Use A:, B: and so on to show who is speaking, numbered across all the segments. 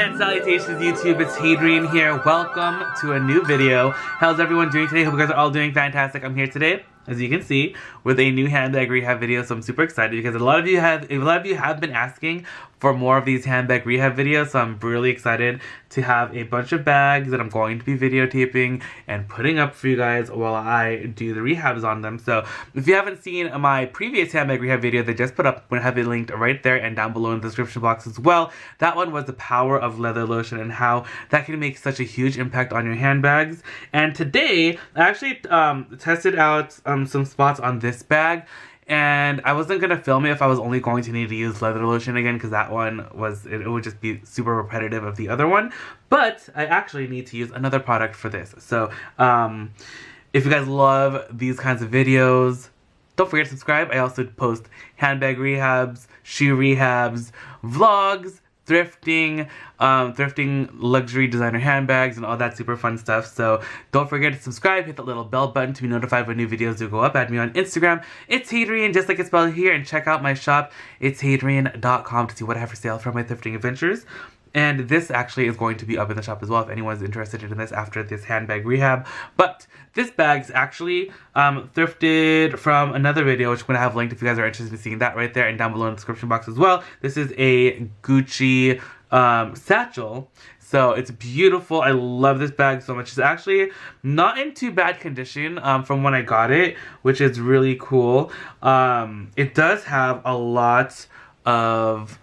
A: And salutations YouTube, it's Hadrian here. Welcome to a new video. How's everyone doing today? Hope you guys are all doing fantastic. I'm here today, as you can see, with a new handbag rehab video, so I'm super excited because a lot of you have been asking for more of these handbag rehab videos, so I'm really excited to have a bunch of bags that I'm going to be videotaping and putting up for you guys while I do the rehabs on them. So if you haven't seen my previous handbag rehab video that I just put up, I'm going to have it linked right there and down below in the description box as well. That one was the power of leather lotion and how that can make such a huge impact on your handbags. And today, I actually tested out some spots on this bag. And I wasn't going to film it if I was only going to need to use leather lotion again, because that one was, it would just be super repetitive of the other one. But I actually need to use another product for this. So if you guys love these kinds of videos, don't forget to subscribe. I also post handbag rehabs, shoe rehabs, vlogs, thrifting, thrifting luxury designer handbags and all that super fun stuff. So don't forget to subscribe, hit that little bell button to be notified when new videos do go up. Add me on Instagram, itsHadrian, just like it's spelled here, and check out my shop, itsHadrian.com, to see what I have for sale from my thrifting adventures. And this actually is going to be up in the shop as well if anyone's interested in this after this handbag rehab. But this bag's actually thrifted from another video, which I'm going to have linked if you guys are interested in seeing that right there and down below in the description box as well. This is a Gucci satchel. So it's beautiful. I love this bag so much. It's actually not in too bad condition from when I got it, which is really cool. It does have a lot of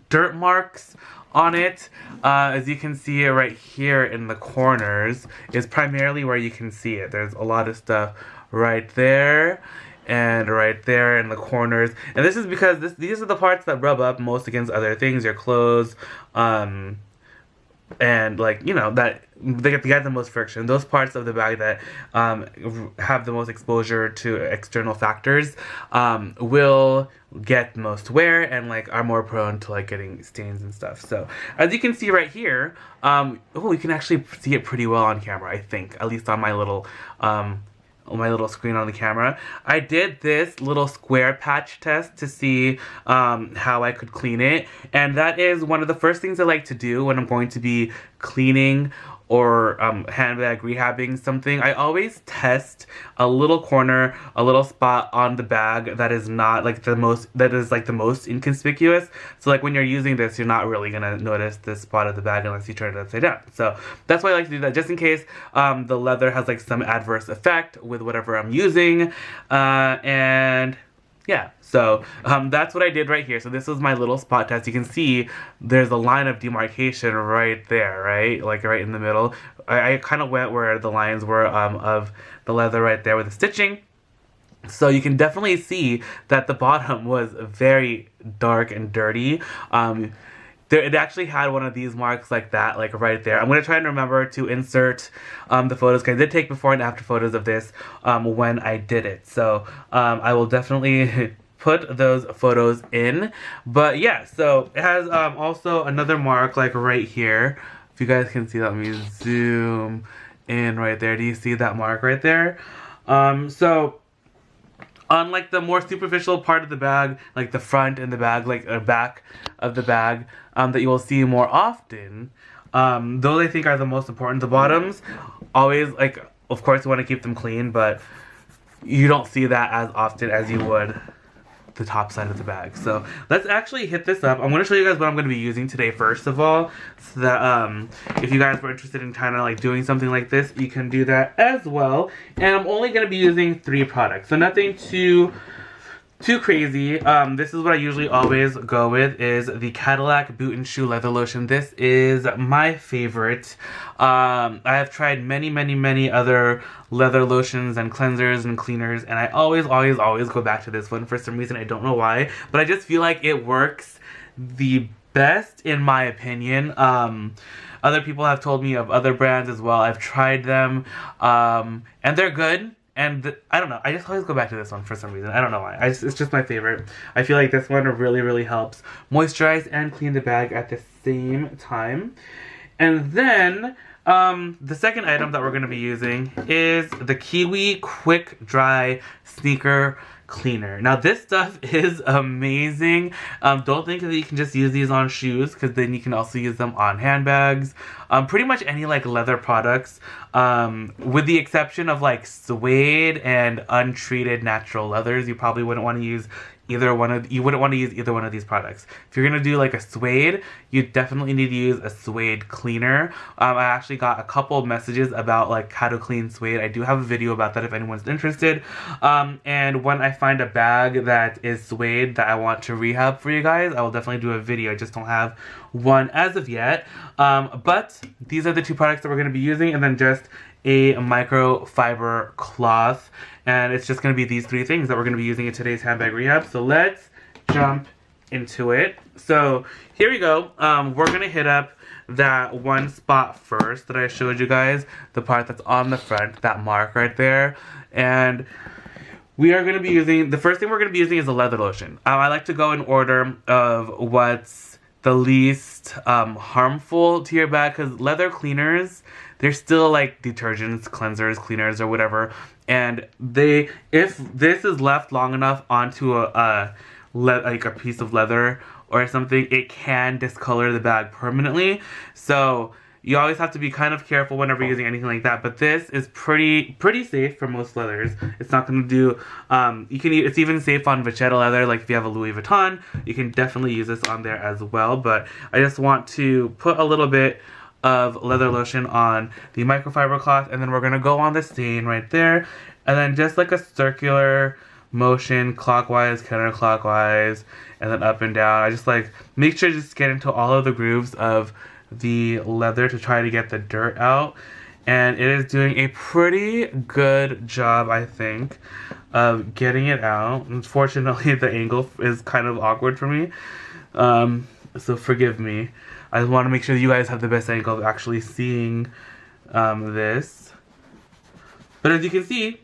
A: dirt marks on it. As you can see it right here in the corners is primarily where you can see it. There's a lot of stuff right there and right there in the corners, and this is because these are the parts that rub up most against other things, your clothes, and like, you know, that they get the most friction. Those parts of the bag that have the most exposure to external factors will get the most wear and like are more prone to like getting stains and stuff. So as you can see right here, you can actually see it pretty well on camera, I think, at least on my little screen on the camera. I did this little square patch test to see how I could clean it, and that is one of the first things I like to do when I'm going to be cleaning or handbag rehabbing something. I always test a little corner, a little spot on the bag that is not like the most inconspicuous. So like when you're using this, you're not really gonna notice this spot of the bag unless you turn it upside down. So that's why I like to do that, just in case the leather has like some adverse effect with whatever I'm using. And yeah, so that's what I did right here. So this was my little spot test. You can see there's a line of demarcation right there, right? Like right in the middle. I kind of went where the lines were of the leather right there with the stitching. So you can definitely see that the bottom was very dark and dirty. It actually had one of these marks like that, like right there. I'm going to try and remember to insert the photos, because I did take before and after photos of this when I did it. So I will definitely put those photos in. But yeah, so it has also another mark like right here. If you guys can see that, let me zoom in right there. Do you see that mark right there? So on like the more superficial part of the bag, like the front and the bag, like back of the bag, that you will see more often, those I think are the most important. The bottoms, always, like, of course you want to keep them clean, but you don't see that as often as you would the top side of the bag. So let's actually hit this up. I'm going to show you guys what I'm going to be using today first of all, so that if you guys were interested in kind of like doing something like this, you can do that as well. And I'm only going to be using 3 products, so nothing too crazy. This is what I usually always go with, is the Cadillac Boot and Shoe Leather Lotion. This is my favorite. I have tried many other leather lotions and cleansers and cleaners, and I always go back to this one for some reason. I don't know why, but I just feel like it works the best in my opinion. Other people have told me of other brands as well. I've tried them, and they're good. And I don't know, I just always go back to this one for some reason. I don't know why. It's just my favorite. I feel like this one really helps moisturize and clean the bag at the same time. And then the second item that we're going to be using is the Kiwi Quick Dry Sneaker cleaner. Now this stuff is amazing. Don't think that you can just use these on shoes, because then you can also use them on handbags. Pretty much any like leather products, with the exception of like suede and untreated natural leathers. You probably wouldn't want to use either one of these products. If you're gonna do like a suede, you definitely need to use a suede cleaner. I actually got a couple of messages about like how to clean suede. I do have a video about that if anyone's interested. And when I find a bag that is suede that I want to rehab for you guys, I will definitely do a video. I just don't have one as of yet. But these are the two products that we're gonna be using, and then just a microfiber cloth. And it's just going to be these three things that we're going to be using in today's handbag rehab. So let's jump into it. So here we go. We're going to hit up that one spot first that I showed you guys. The part that's on the front, that mark right there. And we are going to be using, the first thing we're going to be using is a leather lotion. I like to go in order of what's the least harmful to your bag, because leather cleaners, they're still like detergents, cleansers, cleaners, or whatever. And if this is left long enough onto like a piece of leather or something, it can discolor the bag permanently. So you always have to be kind of careful whenever using anything like that. But this is pretty safe for most leathers. It's not going to do. It's even safe on vachetta leather. Like if you have a Louis Vuitton, you can definitely use this on there as well. But I just want to put a little bit of leather lotion on the microfiber cloth, and then we're gonna go on the stain right there, and then just like a circular motion, clockwise, counterclockwise, and then up and down. I just like make sure to just get into all of the grooves of the leather to try to get the dirt out, and it is doing a pretty good job, I think, of getting it out. Unfortunately, the angle is kind of awkward for me, so forgive me. I just want to make sure that you guys have the best angle of actually seeing this. But as you can see,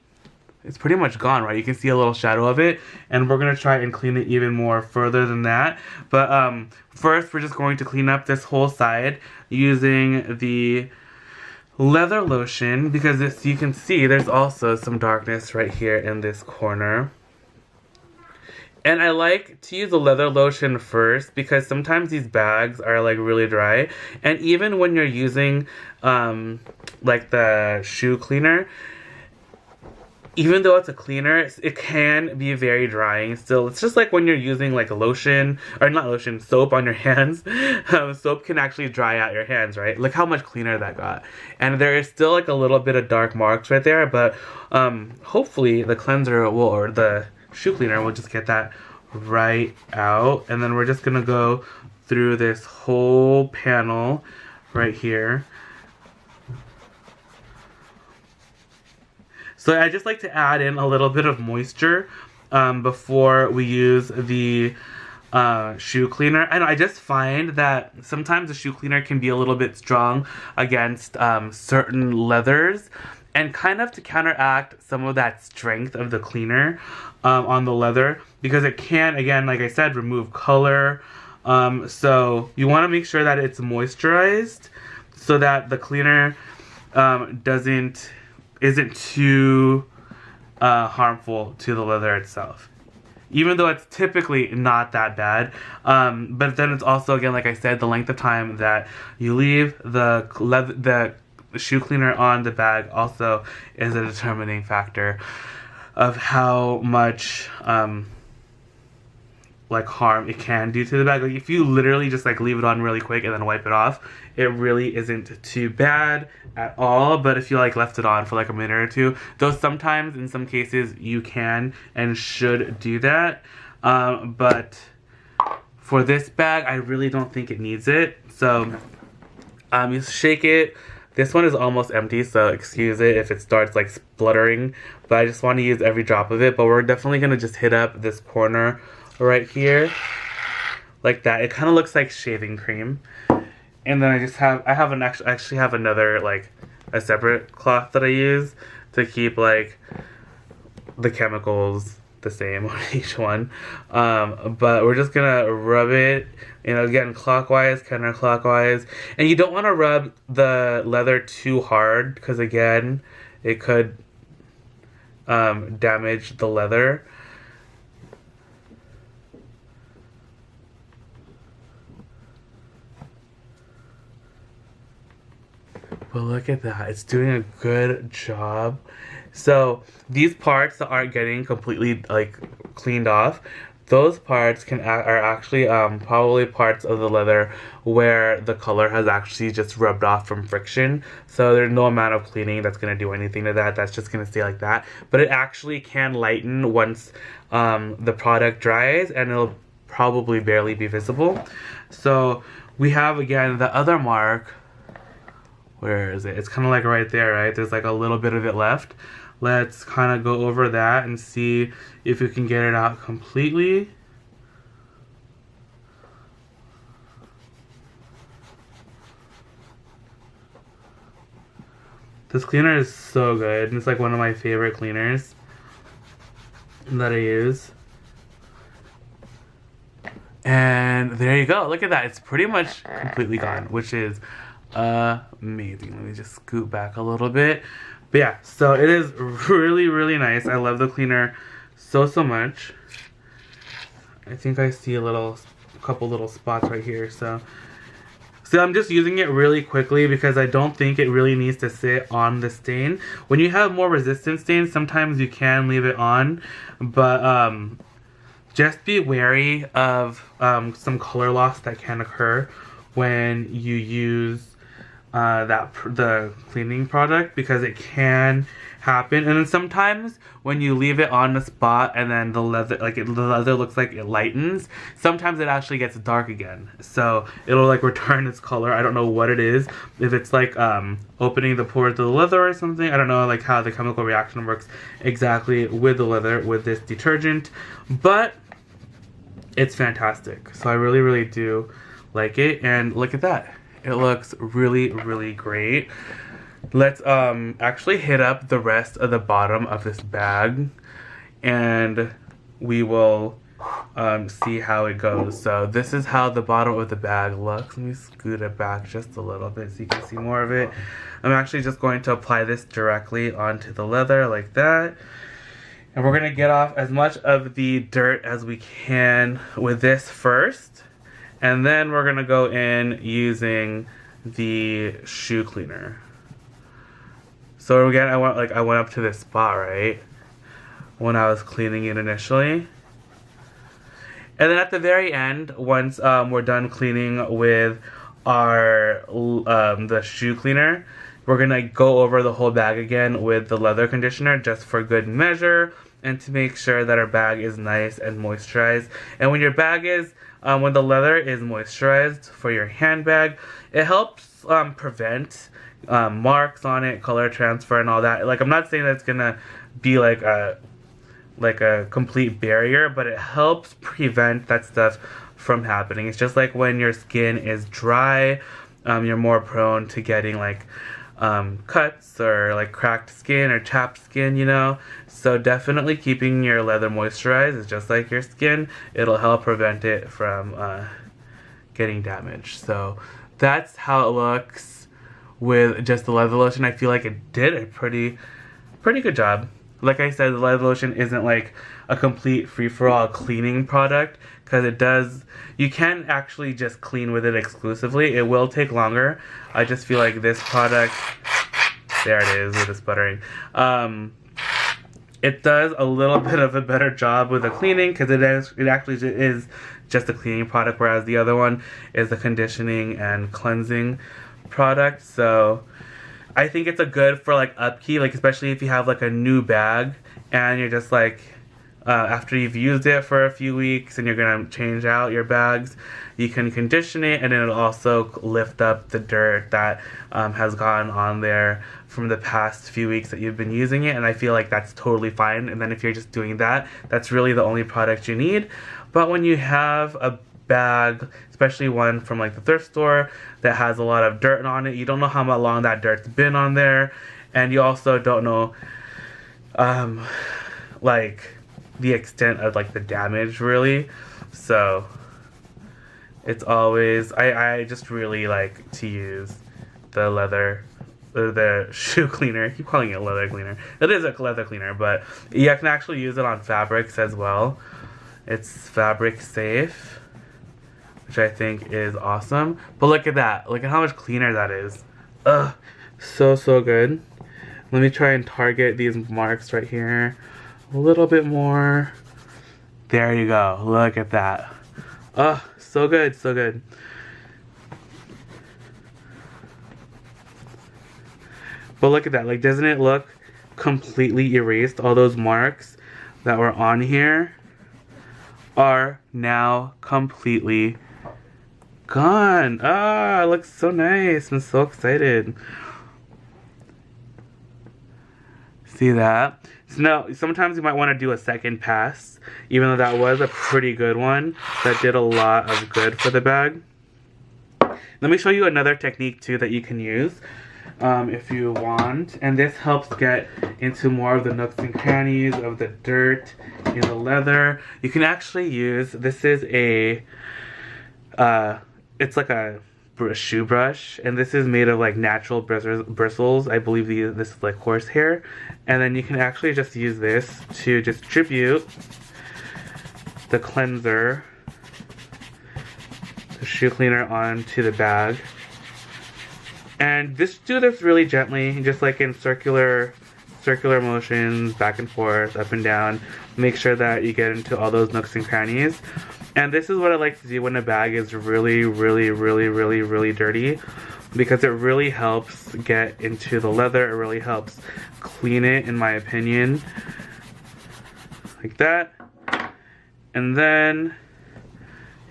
A: it's pretty much gone, right? You can see a little shadow of it. And we're going to try and clean it even more further than that. But first, we're just going to clean up this whole side using the leather lotion. Because as you can see, there's also some darkness right here in this corner. And I like to use the leather lotion first, because sometimes these bags are like really dry. And even when you're using like the shoe cleaner, even though it's a cleaner, it can be very drying still. It's just like when you're using like a lotion, or not lotion, soap on your hands. Soap can actually dry out your hands, right? Look how much cleaner that got. And there is still like a little bit of dark marks right there, but hopefully the cleanser will, or the shoe cleaner will just get that right out. And then we're just gonna go through this whole panel right here. So I just like to add in a little bit of moisture before we use the shoe cleaner. And I just find that sometimes the shoe cleaner can be a little bit strong against certain leathers, and kind of to counteract some of that strength of the cleaner on the leather, because it can, again, like I said, remove color. So you want to make sure that it's moisturized so that the cleaner isn't too harmful to the leather itself. Even though it's typically not that bad. But then it's also, again, like I said, the length of time that you leave the shoe cleaner on the bag also is a determining factor of how much like harm it can do to the bag. Like if you literally just like leave it on really quick and then wipe it off, it really isn't too bad at all. But if you like left it on for like a minute or two, though sometimes in some cases you can and should do that, but for this bag I really don't think it needs it. So you shake it. This one is almost empty, so excuse it if it starts like spluttering, but I just want to use every drop of it. But we're definitely going to just hit up this corner right here like that. It kind of looks like shaving cream. And then I actually have another, like a separate cloth that I use to keep like the chemicals the same on each one. But we're just gonna rub it, again, clockwise, counterclockwise. And you don't want to rub the leather too hard, because again, it could damage the leather. But look at that. It's doing a good job. So these parts that aren't getting completely like cleaned off, those parts are actually probably parts of the leather where the color has actually just rubbed off from friction. So there's no amount of cleaning that's going to do anything to that. That's just going to stay like that. But it actually can lighten once the product dries, and it'll probably barely be visible. So we have again the other mark. Where is it? It's kind of like right there, right? There's like a little bit of it left. Let's kind of go over that and see if we can get it out completely. This cleaner is so good. It's like one of my favorite cleaners that I use. And there you go. Look at that. It's pretty much completely gone, which is amazing. Let me just scoot back a little bit. But yeah, so it is really, really nice. I love the cleaner so much. I think I see a couple little spots right here. So I'm just using it really quickly because I don't think it really needs to sit on the stain. When you have more resistant stains, sometimes you can leave it on, but just be wary of some color loss that can occur when you use the cleaning product, because it can happen. And then sometimes when you leave it on the spot and then the leather looks like it lightens, sometimes it actually gets dark again. So it'll like return its color. I don't know what it is. If it's like opening the pores of the leather or something. I don't know like how the chemical reaction works exactly with the leather with this detergent, but it's fantastic. So I really, really do like it. And look at that. It looks really, really great. Let's actually hit up the rest of the bottom of this bag, and we will see how it goes. So this is how the bottom of the bag looks. Let me scoot it back just a little bit so you can see more of it. I'm actually just going to apply this directly onto the leather like that. And we're going to get off as much of the dirt as we can with this first. And then we're going to go in using the shoe cleaner. So again, I went up to this spot, right? When I was cleaning it initially. And then at the very end, once we're done cleaning with our the shoe cleaner, we're going to go over the whole bag again with the leather conditioner just for good measure and to make sure that our bag is nice and moisturized. And when your bag is when the leather is moisturized for your handbag, it helps prevent marks on it, color transfer, and all that. Like, I'm not saying that it's gonna be like a complete barrier, but it helps prevent that stuff from happening. It's just like when your skin is dry, you're more prone to getting like cuts or like cracked skin or chapped skin, you know. So definitely keeping your leather moisturized is just like your skin. It'll help prevent it from getting damaged. So that's how it looks with just the leather lotion. I feel like it did a pretty good job. Like I said, the leather lotion isn't like a complete free-for-all cleaning product, because it does, you can actually just clean with it exclusively. It will take longer. I just feel like this product, there it is with the sputtering, it does a little bit of a better job with the cleaning, because it actually is just a cleaning product, whereas the other one is a conditioning and cleansing product. So I think it's a good for like upkeep, like especially if you have like a new bag and you're just like after you've used it for a few weeks and you're gonna change out your bags, you can condition it, and it'll also lift up the dirt that has gone on there from the past few weeks that you've been using it. And I feel like that's totally fine. And then if you're just doing that, that's really the only product you need. But when you have a bag, especially one from like the thrift store that has a lot of dirt on it, you don't know how long that dirt's been on there, and you also don't know like the extent of like the damage really. So it's always, I just really like to use the leather or the shoe cleaner. I keep calling it a leather cleaner. It is a leather cleaner, but you can actually use it on fabrics as well. It's fabric safe, which I think is awesome. But look at that. Look at how much cleaner that is. Ugh, So, so good. Let me try and target these marks right here a little bit more. There you go. Look at that. Oh, so good, so good. But look at that. Like, doesn't it look completely erased? All those marks that were on here are now completely gone. Ah, it looks so nice. I'm so excited. See that? So now, sometimes you might want to do a second pass, even though that was a pretty good one. That did a lot of good for the bag. Let me show you another technique too that you can use if you want. And this helps get into more of the nooks and crannies of the dirt in the leather. You can actually use, this is a, it's like a shoe brush, and this is made of like natural bristles. I believe this is like horsehair, and then you can actually just use this to distribute the cleanser, the shoe cleaner, onto the bag. And just do this really gently, just like in circular motions, back and forth, up and down. Make sure that you get into all those nooks and crannies. And this is what I like to do when a bag is really, really, really, really, really dirty, because it really helps get into the leather. It really helps clean it, in my opinion. Like that. And then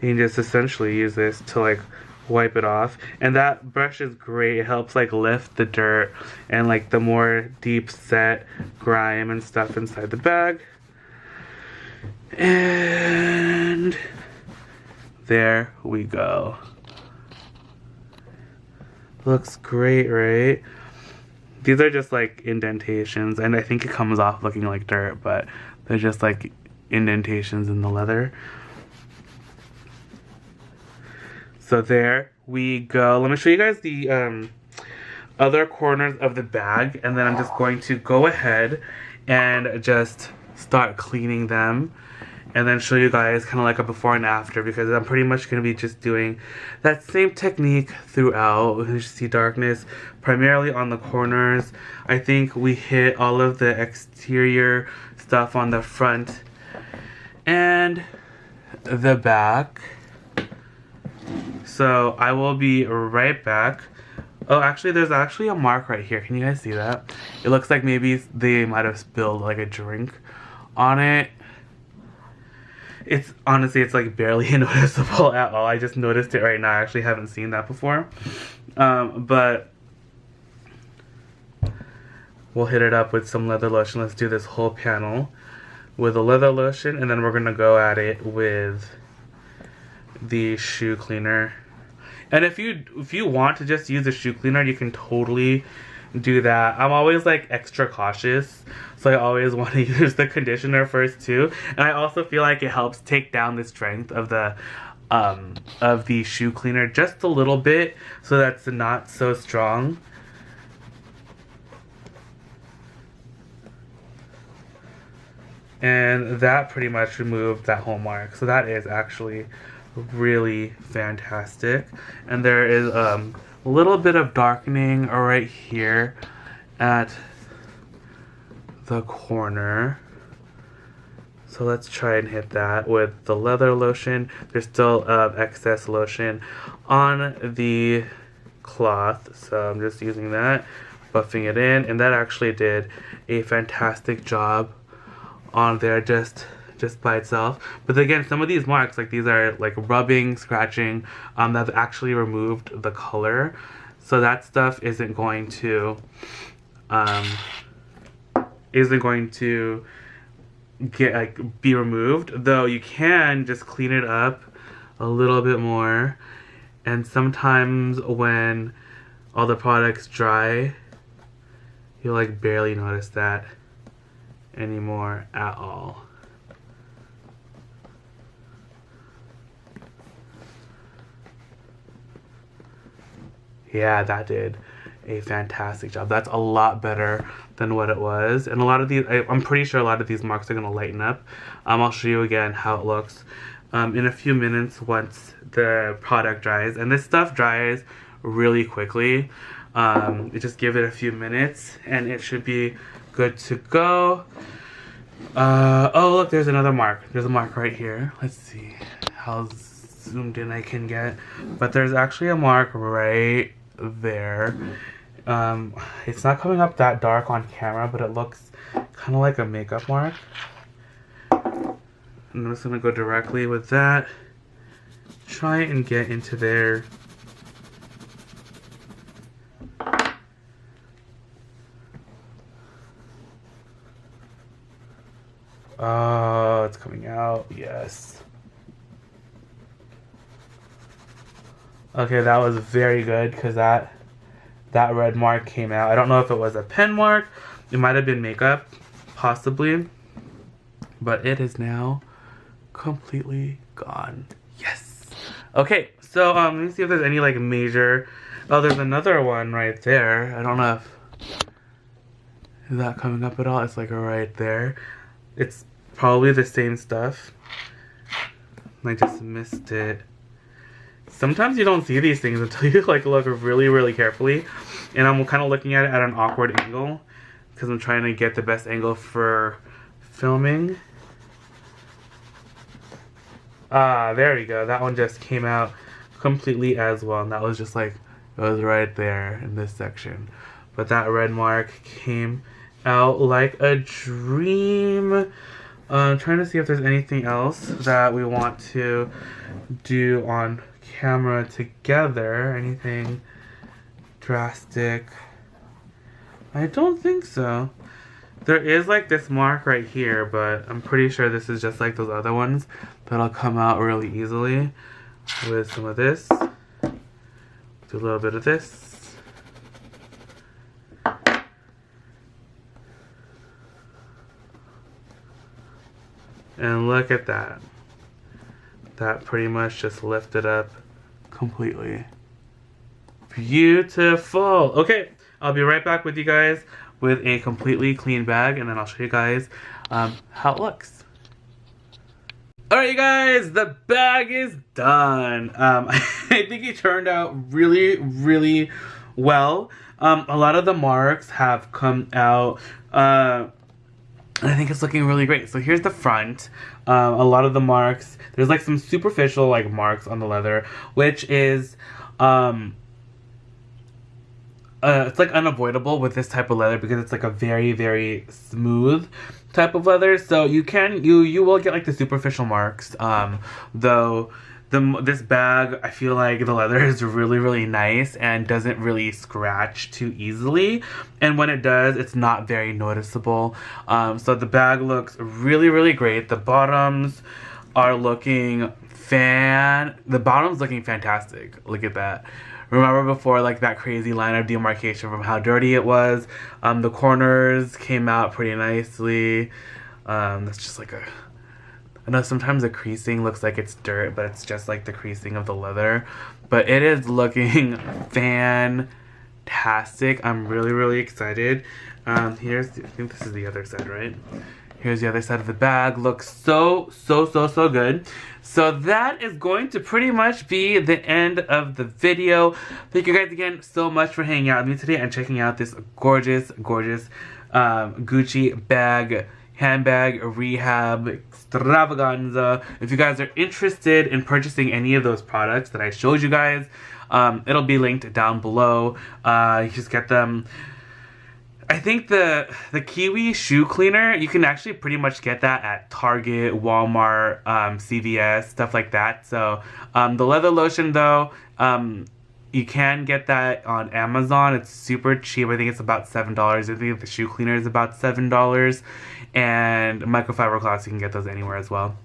A: you can just essentially use this to like wipe it off. And that brush is great. It helps like lift the dirt and like the more deep set grime and stuff inside the bag. And there we go. Looks great, right? These are just like indentations, and I think it comes off looking like dirt, but they're just like indentations in the leather. So there we go. Let me show you guys the other corners of the bag, and then I'm just going to go ahead and just start cleaning them, and then show you guys kind of like a before and after, because I'm pretty much going to be just doing that same technique throughout. You see darkness primarily on the corners. I think we hit all of the exterior stuff on the front and the back. So I will be right back. Oh, actually, there's actually a mark right here. Can you guys see that? It looks like maybe they might have spilled like a drink on it. It's honestly, it's like barely noticeable at all. I just noticed it right now. I actually haven't seen that before. But we'll hit it up with some leather lotion. Let's do this whole panel with a leather lotion, and then we're gonna go at it with the shoe cleaner. And if you want to just use a shoe cleaner, you can totally do that. I'm always like extra cautious, so I always want to use the conditioner first too. And I also feel like it helps take down the strength of the shoe cleaner just a little bit, so that's not so strong. And that pretty much removed that whole mark. So that is actually really fantastic. And there is a little bit of darkening right here at the corner. So let's try and hit that with the leather lotion. There's still excess lotion on the cloth, so I'm just using that, buffing it in, and that actually did a fantastic job on there just by itself. But again, some of these marks, like these are like rubbing, scratching, that actually removed the color, so that stuff isn't going to get like be removed, though you can just clean it up a little bit more. And sometimes when all the products dry, you'll like barely notice that anymore at all. Yeah, that did a fantastic job. That's a lot better than what it was. And a lot of these, I'm pretty sure a lot of these marks are going to lighten up. I'll show you again how it looks in a few minutes once the product dries. And this stuff dries really quickly. You just give it a few minutes and it should be good to go. Oh look, there's another mark. There's a mark right here. Let's see how zoomed in I can get. But there's actually a mark right there. It's not coming up that dark on camera, but it looks kind of like a makeup mark. And I'm just gonna go directly with that. Try and get into there. Oh, it's coming out. Yes. Okay, that was very good because that red mark came out. I don't know if it was a pen mark. It might have been makeup, possibly. But it is now completely gone. Yes. Okay, so let me see if there's any like major. Oh, there's another one right there. I don't know if is that coming up at all. It's like right there. It's probably the same stuff. I just missed it. Sometimes you don't see these things until you like look really, really carefully. And I'm kind of looking at it at an awkward angle because I'm trying to get the best angle for filming. Ah, there we go. That one just came out completely as well. And that was just like, it was right there in this section. But that red mark came out like a dream. I'm trying to see if there's anything else that we want to do on camera together. Anything drastic? I don't think so. There is like this mark right here, but I'm pretty sure this is just like those other ones that'll come out really easily with some of this. Do a little bit of this. And look at that. That pretty much just lifted up completely. Beautiful. Okay, I'll be right back with you guys with a completely clean bag, and then I'll show you guys how it looks. Alright, you guys, the bag is done. I think it turned out really, really well. A lot of the marks have come out. I think it's looking really great. So here's the front. A lot of the marks, there's like some superficial like marks on the leather, which is it's like unavoidable with this type of leather because it's like a very, very smooth type of leather. So you will get like the superficial marks. Though this bag, I feel like the leather is really, really nice and doesn't really scratch too easily. And when it does, it's not very noticeable. So the bag looks really, really great. The bottoms are looking fantastic. Look at that. Remember before, like that crazy line of demarcation from how dirty it was? The corners came out pretty nicely. That's just like I know sometimes the creasing looks like it's dirt, but it's just like the creasing of the leather. But it is looking fantastic. I'm really, really excited. I think this is the other side, right? Here's the other side of the bag. Looks so good. So that is going to pretty much be the end of the video. Thank you guys again so much for hanging out with me today and checking out this gorgeous, gorgeous Gucci bag. Handbag Rehab Extravaganza. If you guys are interested in purchasing any of those products that I showed you guys, it'll be linked down below. You just get them. I think the Kiwi shoe cleaner, you can actually pretty much get that at Target, Walmart, CVS, stuff like that. So the leather lotion though, you can get that on Amazon. It's super cheap. I think it's about $7. I think the shoe cleaner is about $7. And microfiber cloths, you can get those anywhere as well.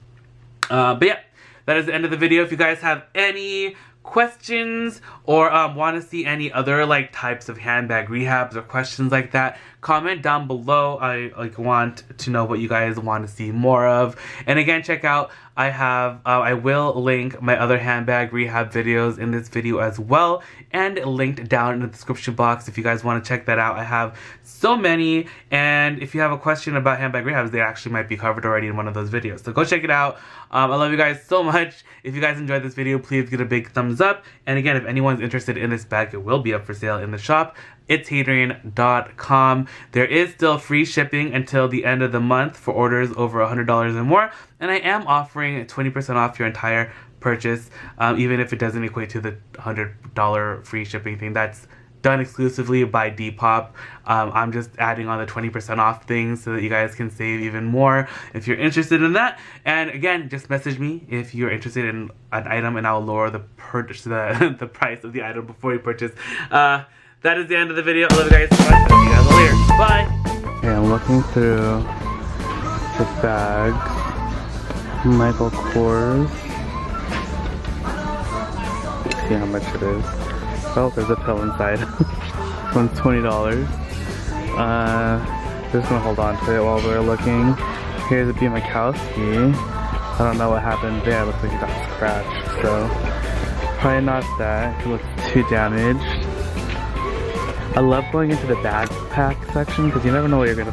A: But yeah, that is the end of the video. If you guys have any questions or want to see any other like types of handbag rehabs or questions like that, comment down below. I want to know what you guys want to see more of. And again, check out, I will link my other handbag rehab videos in this video as well, and linked down in the description box if you guys want to check that out. I have so many, and if you have a question about handbag rehabs, they actually might be covered already in one of those videos. So go check it out. I love you guys so much. If you guys enjoyed this video, please give it a big thumbs up. And again, if anyone's interested in this bag, it will be up for sale in the shop. itsHadrian.com. There is still free shipping until the end of the month for orders over $100 and more. And I am offering 20% off your entire purchase, even if it doesn't equate to the $100 free shipping thing. That's done exclusively by Depop. I'm just adding on the 20% off things so that you guys can save even more if you're interested in that. And again, just message me if you're interested in an item, and I'll lower the price of the item before you purchase. That is the end of the video. I love you guys so much. I'll see you guys later. Bye! Okay, I'm looking through the bags. Michael Kors. See how much it is. Oh, there's a pill inside. This one's $20. Just gonna hold on to it while we're looking. Here's a B. Mikowski. I don't know what happened there. It looks like it got scratched, so probably not that. It looks too damaged. I love going into the backpack section because you never know what you're gonna